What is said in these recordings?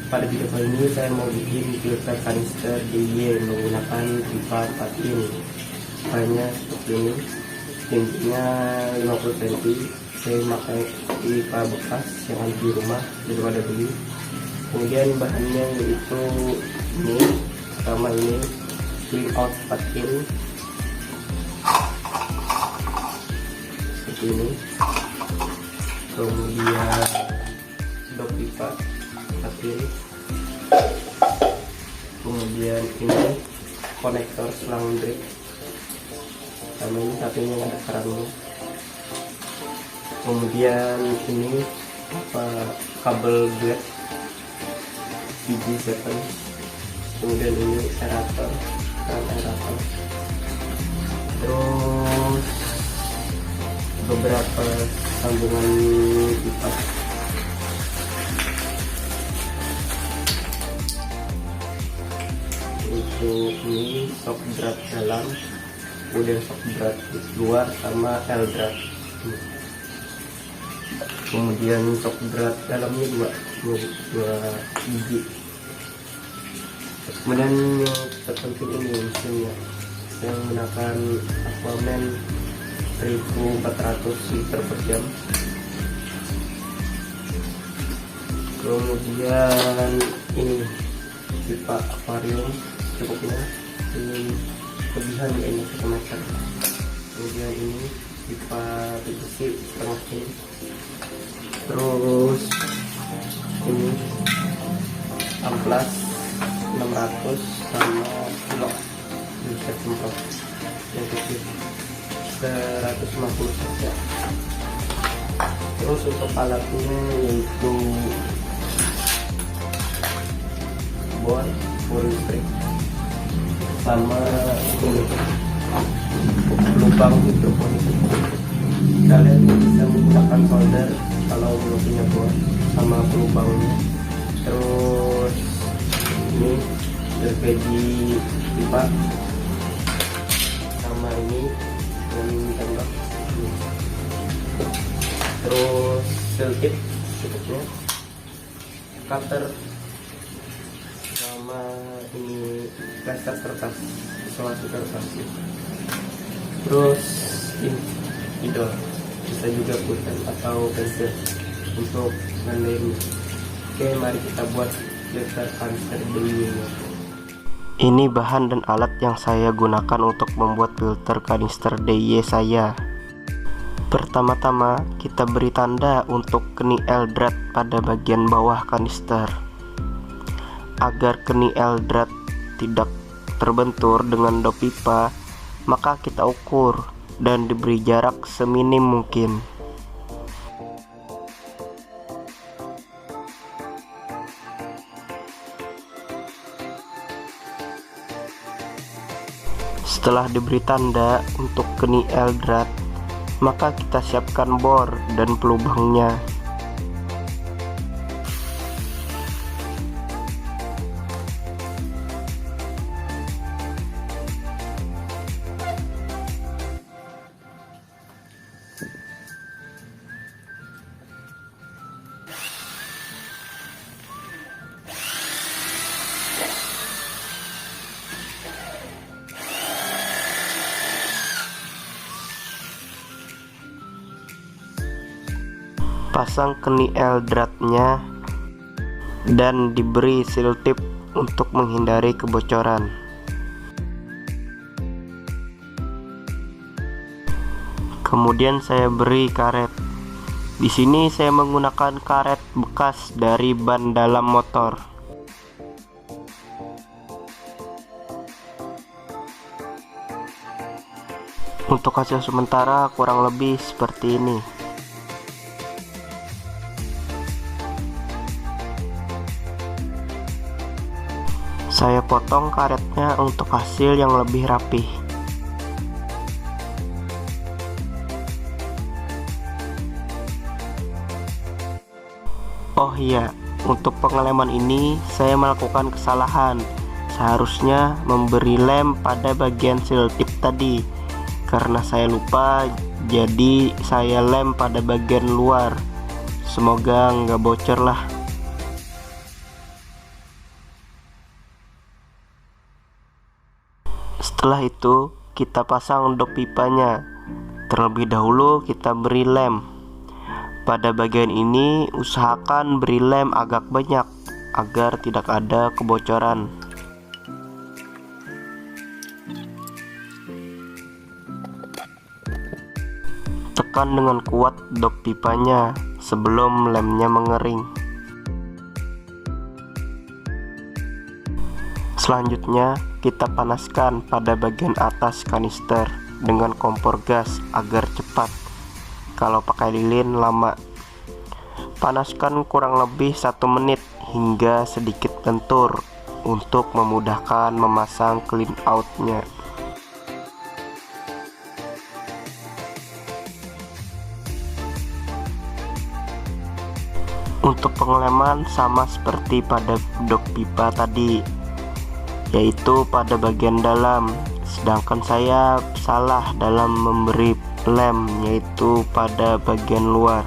Pada video kali ini saya mau bikin filter kanister DIY menggunakan pipa 4 in. Pipanya seperti ini, tingginya 50 cm. Saya pakai pipa bekas yang ada di rumah daripada beli. Kemudian bahannya yaitu ini, pertama ini clean out 4 in seperti ini. Kemudian dop pipa 4 in. Kemudian ini konektor selang drip, sama ini satunya ada kerangnya. Kemudian ini kabel black BG7. Kemudian ini aerator, aerator. Terus beberapa sambungan pipa. Untuk ini shock drat dalam, kemudian shock drat luar, sama L drat. Kemudian shock drat dalamnya dua biji. Kemudian yang terpenting ini mesinnya, saya menggunakan Aquaman 1400 liter per jam. Kemudian ini pipa akuarium cukupnya, ini kelebihan ya, ini 1 meter. Kemudian ini pipa PVC setengah ini. Terus ini amplas 600 sama kilo bisa semprot yang kecil 150 saja. Terus untuk alatnya yaitu bor listrik sama ini lubang hidroponik. Kalian bisa menggunakan solder kalau belum punya bor sama lubangnya. Terus ini LPG pipa sama ini tembak. Terus selotip cukupnya, cutter sama ini plaster kertas, isolasi kertas. Terus ini idol, bisa juga pulpen atau pensil untuk ngandelin. Oke, mari kita buat filter kanister DIY. Ini bahan dan alat yang saya gunakan untuk membuat filter kanister DIY saya. Pertama-tama kita beri tanda untuk keni L drat pada bagian bawah kanister. Agar keni L drat tidak terbentur dengan dop pipa, maka kita ukur dan diberi jarak seminim mungkin. Setelah diberi tanda untuk keni L drat, maka kita siapkan bor dan pelubangnya. Pasang keni L dratnya dan diberi seal tip untuk menghindari kebocoran. Kemudian saya beri karet. Di sini saya menggunakan karet bekas dari ban dalam motor. Untuk hasil sementara kurang lebih seperti ini. Saya potong karetnya untuk hasil yang lebih rapih. Oh iya, untuk pengeleman ini saya melakukan kesalahan. Seharusnya memberi lem pada bagian seal tip tadi. Karena saya lupa, jadi saya lem pada bagian luar. Semoga nggak bocor lah. Setelah itu kita pasang dop pipanya. Terlebih dahulu kita beri lem. Pada bagian ini usahakan beri lem agak banyak agar tidak ada kebocoran. Tekan dengan kuat dop pipanya sebelum lemnya mengering. Selanjutnya kita panaskan pada bagian atas kanister dengan kompor gas agar cepat. Kalau pakai lilin lama. Panaskan kurang lebih 1 menit hingga sedikit lentur untuk memudahkan memasang clean out-nya. Untuk pengeleman sama seperti pada dop pipa tadi, yaitu pada bagian dalam, sedangkan saya salah dalam memberi lem, yaitu pada bagian luar.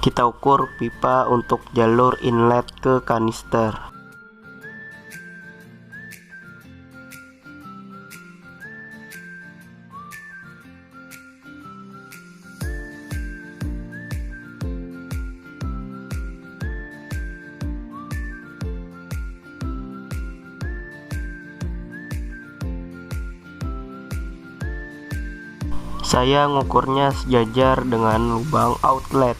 Kita ukur pipa untuk jalur inlet ke kanister. Saya ngukurnya sejajar dengan lubang outlet.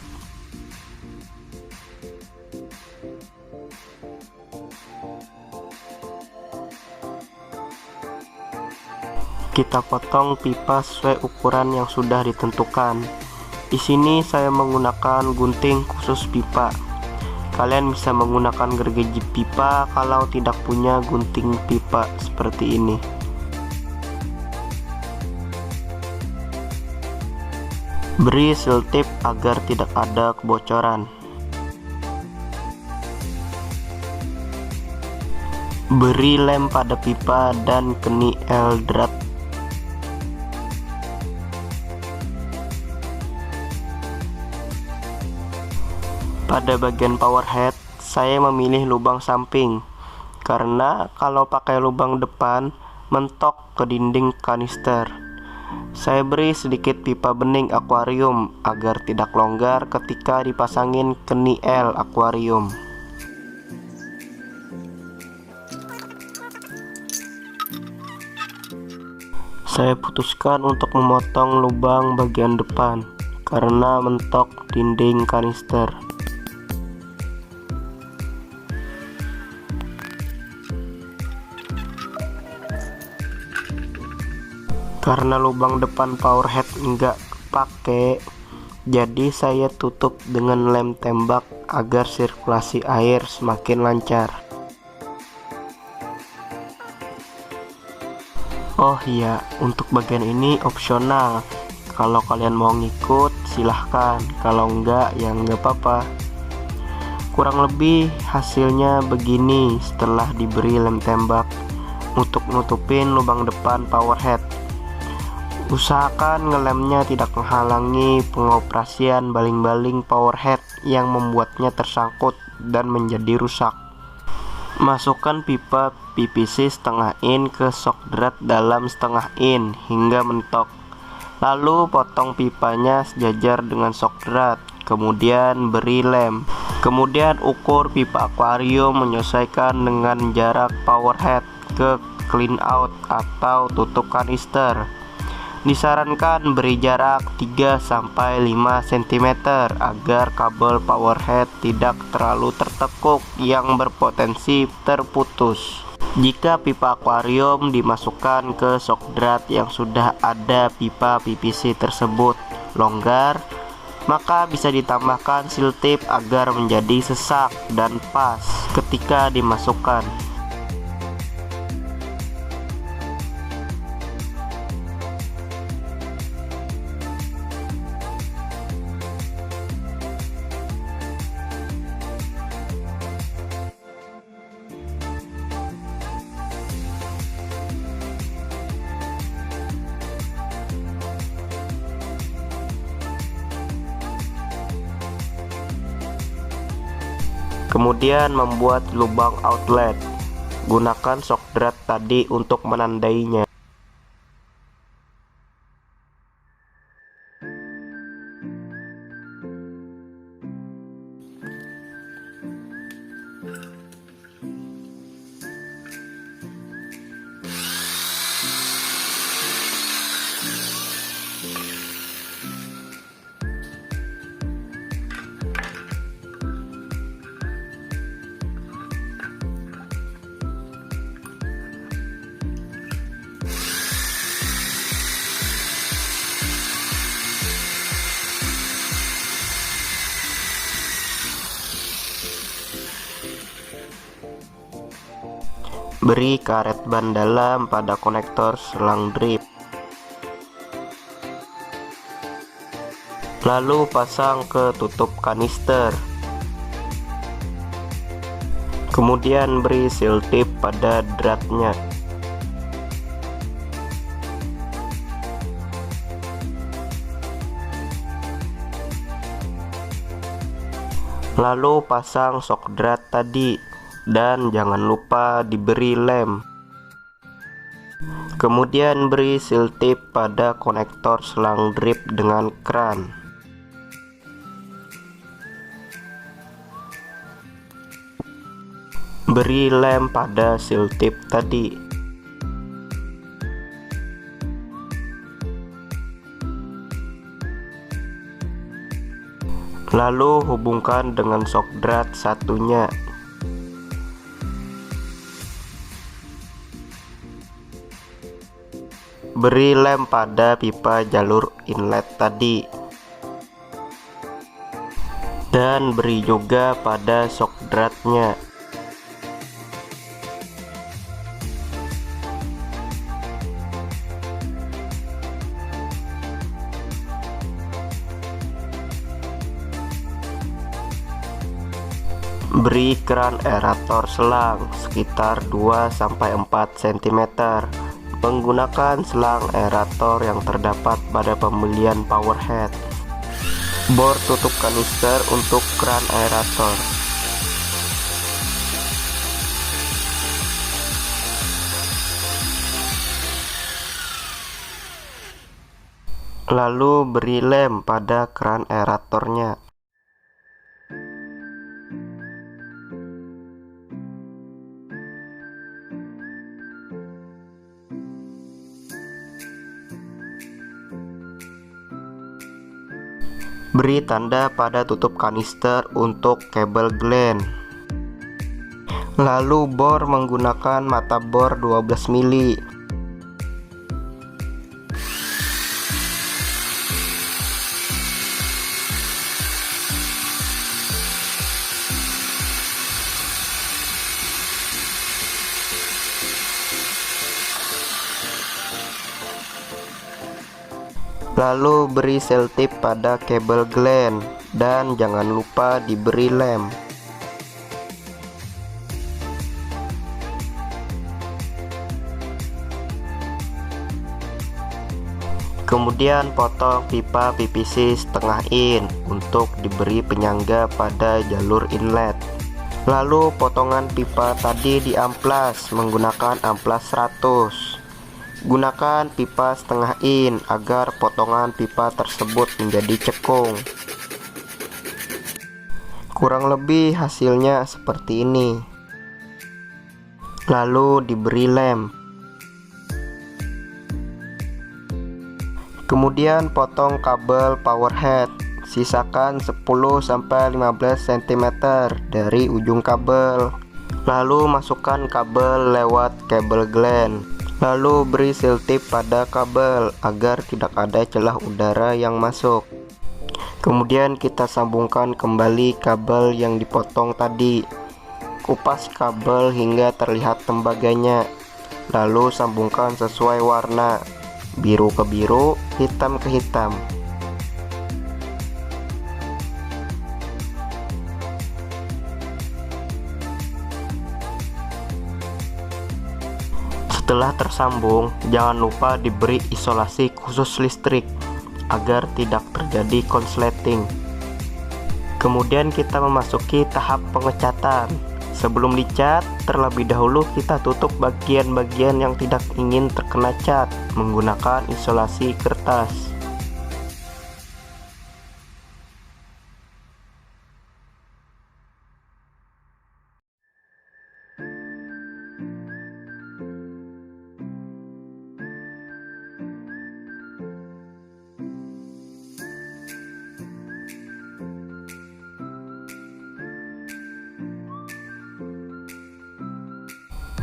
Kita potong pipa sesuai ukuran yang sudah ditentukan. Di sini saya menggunakan gunting khusus pipa. Kalian bisa menggunakan gergaji pipa kalau tidak punya gunting pipa seperti ini. Beri seal tip agar tidak ada kebocoran. Beri lem pada pipa dan keni L-drat. Pada bagian power head, saya memilih lubang samping karena kalau pakai lubang depan mentok ke dinding kanister. Saya beri sedikit pipa bening akuarium agar tidak longgar ketika dipasangin keni L akuarium. Saya putuskan untuk memotong lubang bagian depan karena mentok dinding kanister. Karena lubang depan power head enggak kepake, jadi saya tutup dengan lem tembak agar sirkulasi air semakin lancar. Oh iya, untuk bagian ini opsional. Kalau kalian mau ngikut silahkan, kalau enggak ya enggak apa-apa. Kurang lebih hasilnya begini setelah diberi lem tembak untuk nutupin lubang depan power head. Usahakan ngelemnya tidak menghalangi pengoperasian baling-baling power head yang membuatnya tersangkut dan menjadi rusak. Masukkan pipa PVC setengah in ke shock drat dalam setengah in hingga mentok. Lalu potong pipanya sejajar dengan shock drat, kemudian beri lem. Kemudian ukur pipa akuarium menyesuaikan dengan jarak power head ke clean out atau tutup kanister. Disarankan beri jarak 3-5 cm agar kabel power head tidak terlalu tertekuk yang berpotensi terputus. Jika pipa akuarium dimasukkan ke shock drat yang sudah ada pipa PVC tersebut longgar, maka bisa ditambahkan seal tip agar menjadi sesak dan pas ketika dimasukkan. Kemudian membuat lubang outlet. Gunakan shock drat tadi untuk menandainya. Beri karet ban dalam pada konektor selang drip. Lalu pasang ke tutup kanister. Kemudian beri seal tip pada dratnya. Lalu pasang shock drat tadi. Dan jangan lupa diberi lem. Kemudian beri seal tip pada konektor selang drip dengan kran. Beri lem pada seal tip tadi. Lalu hubungkan dengan shock drat satunya. Beri lem pada pipa jalur inlet tadi. Dan beri juga pada shock dratnya. Beri keran aerator selang sekitar 2-4 cm. Menggunakan selang aerator yang terdapat pada pembelian power head. Bor tutup kanister untuk keran aerator. Lalu beri lem pada keran aeratornya. Beri tanda pada tutup kanister untuk kabel gland. Lalu bor menggunakan mata bor 12 mili. Lalu beri seal tip pada kabel gland dan jangan lupa diberi lem. Kemudian potong pipa PVC setengah in untuk diberi penyangga pada jalur inlet. Lalu potongan pipa tadi diamplas menggunakan amplas 100. Gunakan pipa setengah in agar potongan pipa tersebut menjadi cekung. Kurang lebih hasilnya seperti ini. Lalu diberi lem. Kemudian potong kabel power head. Sisakan 10-15 cm dari ujung kabel. Lalu masukkan kabel lewat kabel gland. Lalu beri seal tip pada kabel agar tidak ada celah udara yang masuk. Kemudian kita sambungkan kembali kabel yang dipotong tadi. Kupas kabel hingga terlihat tembaganya. Lalu sambungkan sesuai warna, biru ke biru, hitam ke hitam. Setelah tersambung, jangan lupa diberi isolasi khusus listrik agar tidak terjadi konsleting. Kemudian kita memasuki tahap pengecatan. Sebelum dicat, terlebih dahulu kita tutup bagian-bagian yang tidak ingin terkena cat menggunakan isolasi kertas.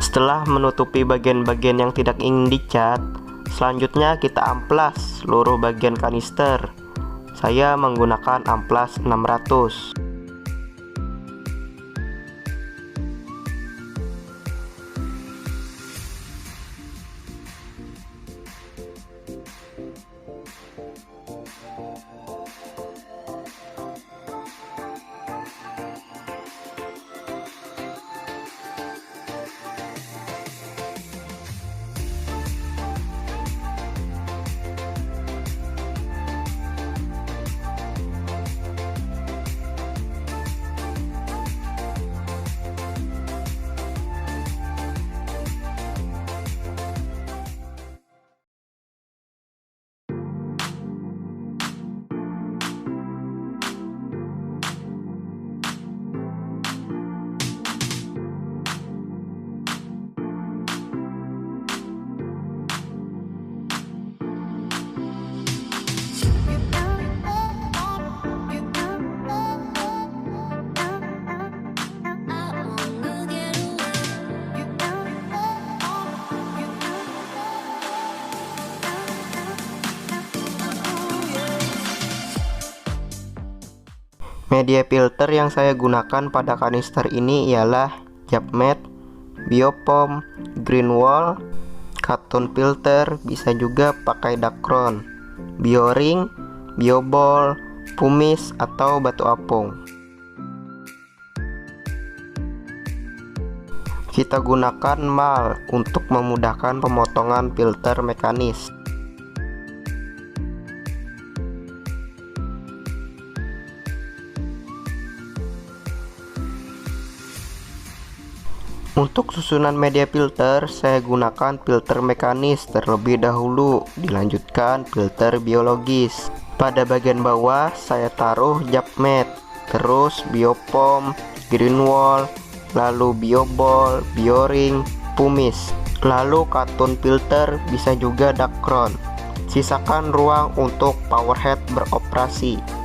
Setelah menutupi bagian-bagian yang tidak ingin dicat, selanjutnya kita amplas seluruh bagian kanister. Saya menggunakan amplas 600. Media filter yang saya gunakan pada kanister ini ialah Japmet, Biopom, Greenwall, Cotton filter, bisa juga pakai Dacron, Bioring, Bioball, Pumice atau batu apung. Kita gunakan mal untuk memudahkan pemotongan filter mekanis. Untuk susunan media filter, saya gunakan filter mekanis terlebih dahulu, dilanjutkan filter biologis. Pada bagian bawah, saya taruh Japmet, terus Biopom, Greenwall, lalu Bioball, Bioring, Pumice, lalu Cotton filter, bisa juga Dacron. Sisakan ruang untuk power head beroperasi.